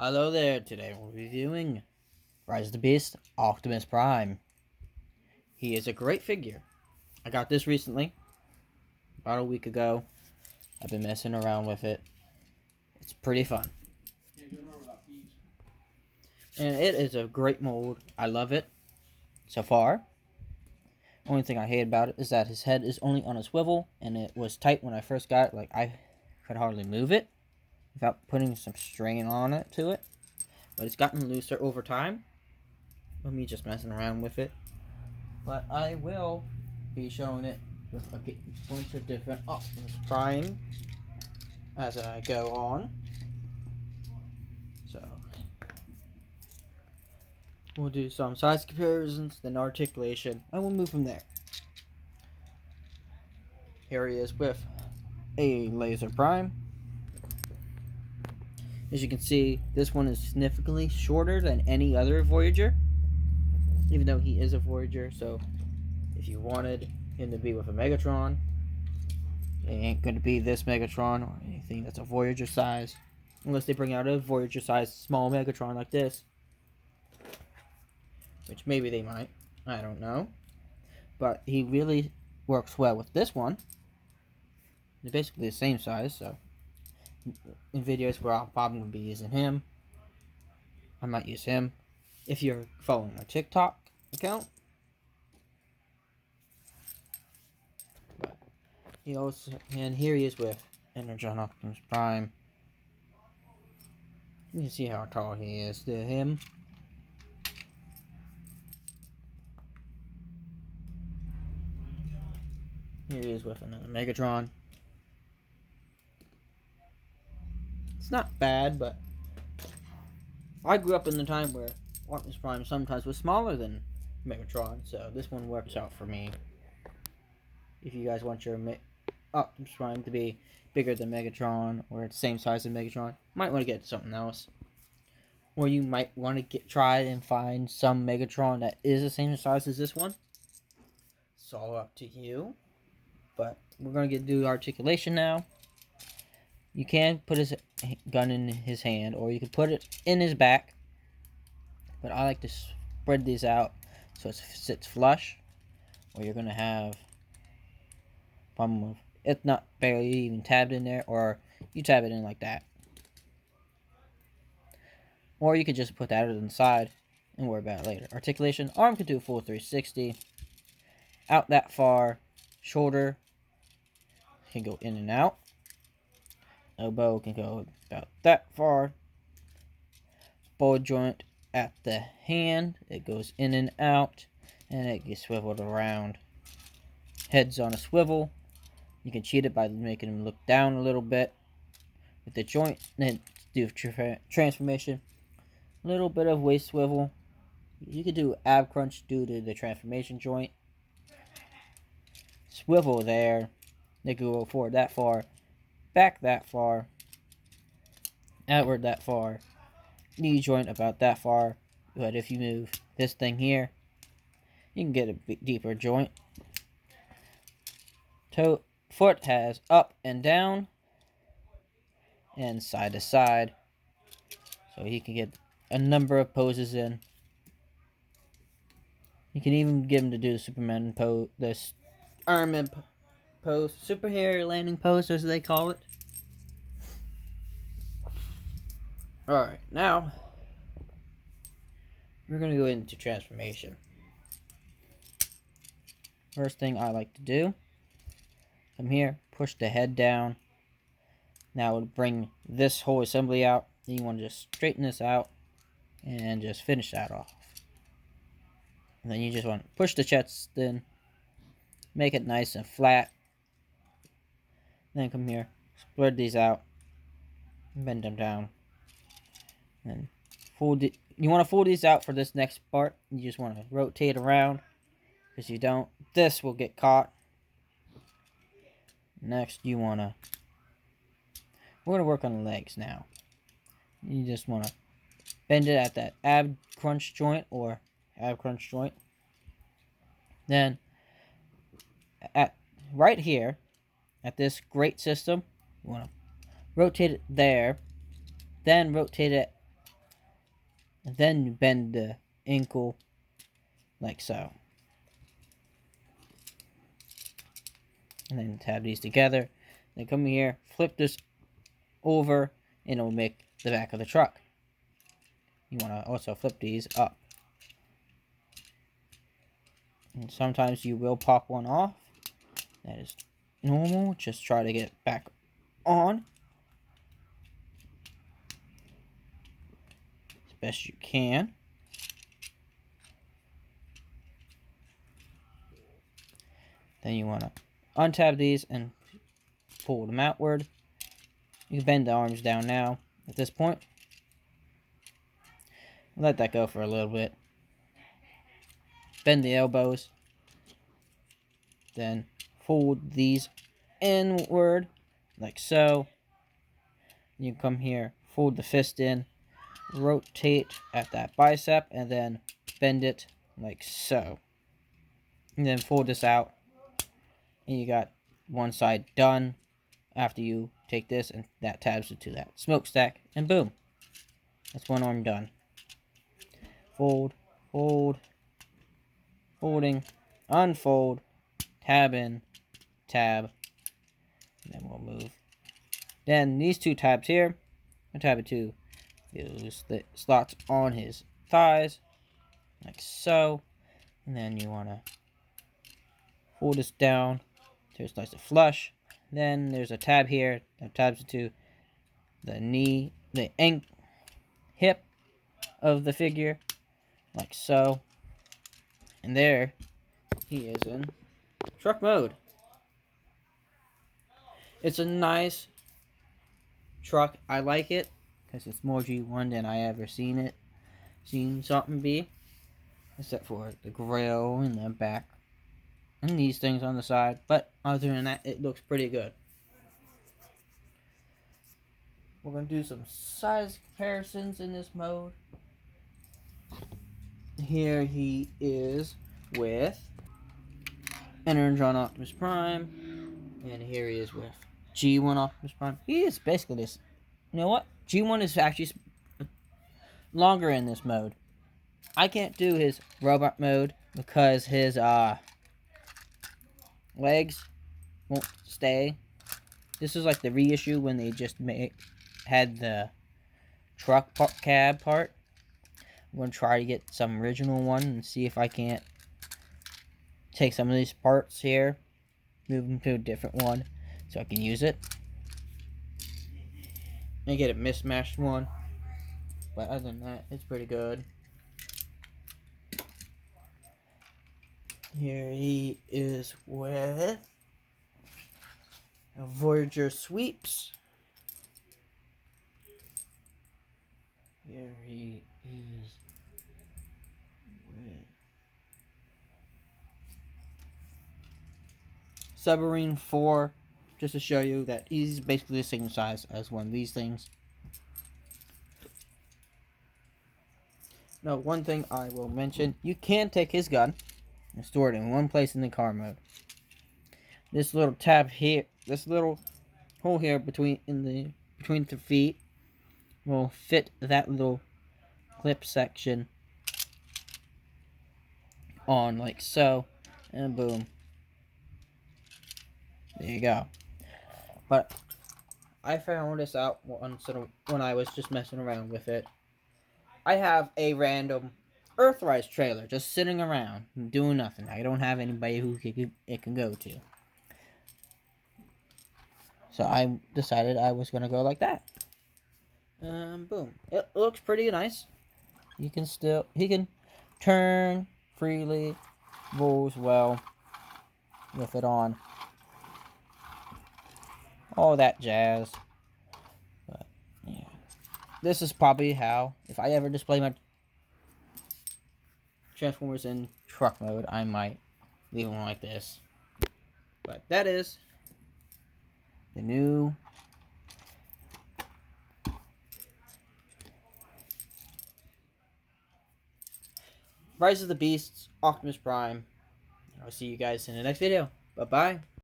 Hello there, today we'll be reviewing Rise of the Beast, Optimus Prime. He is a great figure. I got this recently, about a week ago. I've been messing around with it. It's pretty fun. And it is a great mold. I love it so far. Only thing I hate about it is that his head is only on a swivel, and it was tight when I first got it. Like, I could hardly move it without putting some strain on it to it. But it's gotten looser over time. With me just messing around with it. But I will be showing it with a bunch of different Optimus Prime as I go on. So we'll do some size comparisons, then articulation, and we'll move from there. Here he is with a Laser Prime. As you can see, this one is significantly shorter than any other Voyager, even though he is a Voyager. So if you wanted him to be with a Megatron, it ain't going to be this Megatron or anything that's a Voyager size, unless they bring out a Voyager size small Megatron like this, which maybe they might, I don't know. But he really works well with this one. They're basically the same size, so in videos where I'm probably going to be using him, I might use him. If you're following my TikTok account. But he also, and here he is with Energon Optimus Prime. You can see how tall he is to him. Here he is with another Megatron. It's not bad, but I grew up in the time where Optimus Prime sometimes was smaller than Megatron, so this one works out for me. If you guys want your Optimus Prime to be bigger than Megatron, or the same size as Megatron, might want to get something else. Or you might want to try and find some Megatron that is the same size as this one. It's all up to you. But we're going to do articulation now. You can put his gun in his hand, or you can put it in his back. But I like to spread these out so it sits flush, or you're going to have a problem with it not barely even tabbed in there, or you tab it in like that. Or you could just put that on the side and worry about it later. Articulation, arm can do a full 360. Out that far. Shoulder can go in and out. Elbow can go about that far. Ball joint at the hand, it goes in and out, and it gets swiveled around. Head's on a swivel. You can cheat it by making him look down a little bit with the joint, then do transformation. A little bit of waist swivel. You could do ab crunch due to the transformation joint. Swivel there. They can go forward that far, back that far, outward that far, knee joint about that far. But if you move this thing here, you can get a deeper joint. Foot has up and down and side to side, so he can get a number of poses in. You can even get him to do the Superman pose, this Iron Man pose, superhero landing pose as they call it. Alright, now we're going to go into transformation. First thing I like to do, come here, push the head down. Now it'll bring this whole assembly out. You want to just straighten this out and just finish that off. And then you just want to push the chest in, make it nice and flat. Then come here, spread these out, bend them down, and fold it. You want to fold these out for this next part. You just want to rotate around, because you don't, this will get caught. Next, you want to, we're going to work on the legs now. You just want to bend it at that ab crunch joint, or ab crunch joint. Then, at right here, at this great system, you want to rotate it there, then rotate it And then you bend the ankle like so. And then tab these together. Then come here, flip this over, and it'll make the back of the truck. You want to also flip these up. And sometimes you will pop one off. That is normal. Just try to get it back on as best you can. Then you want to untab these and pull them outward. You can bend the arms down now at this point. Let that go for a little bit. Bend the elbows. Then fold these inward like so. You come here, fold the fist in, rotate at that bicep, and then bend it like so. And then fold this out. And you got one side done after you take this and that tabs it to that smokestack, and boom, that's one arm done. Fold, fold, folding, unfold, tab in, tab, and then we'll move. Then these two tabs here, I'll tab it to those slots on his thighs, like so, and then you want to fold this down so it's nice and flush. Then there's a tab here that tabs it to the knee, the hip of the figure, like so. And there he is in truck mode. It's a nice truck. I like it because it's more G1 than I ever seen something be, except for the grill and the back and these things on the side. But other than that, it looks pretty good. We're going to do some size comparisons in this mode. Here he is with Energon Optimus Prime. And here he is with G1 Optimus Prime. He is basically this. You know what? G1 is actually longer in this mode. I can't do his robot mode because his legs won't stay. This is like the reissue when they just had the truck cab part. I'm going to try to get some original one and see if I can't take some of these parts here, move them to a different one so I can use it. And get a mismatched one. But other than that, it's pretty good. Here he is with a Voyager sweeps. Here he is with Submarine 4, just to show you that he's basically the same size as one of these things. Now, one thing I will mention, you can take his gun and store it in one place in the car mode. This little tab here, this little hole here between the feet will fit that little clip section on like so, and boom. There you go. But I found this out when I was just messing around with it. I have a random Earthrise trailer just sitting around doing nothing. I don't have anybody who it can go to. So I decided I was gonna go like that. Boom. It looks pretty nice. He can turn freely, rolls well with it on. All that jazz. But yeah. This is probably how, if I ever display my Transformers in truck mode, I might leave them like this. But that is the new Rise of the Beasts Optimus Prime. I'll see you guys in the next video. Bye-bye.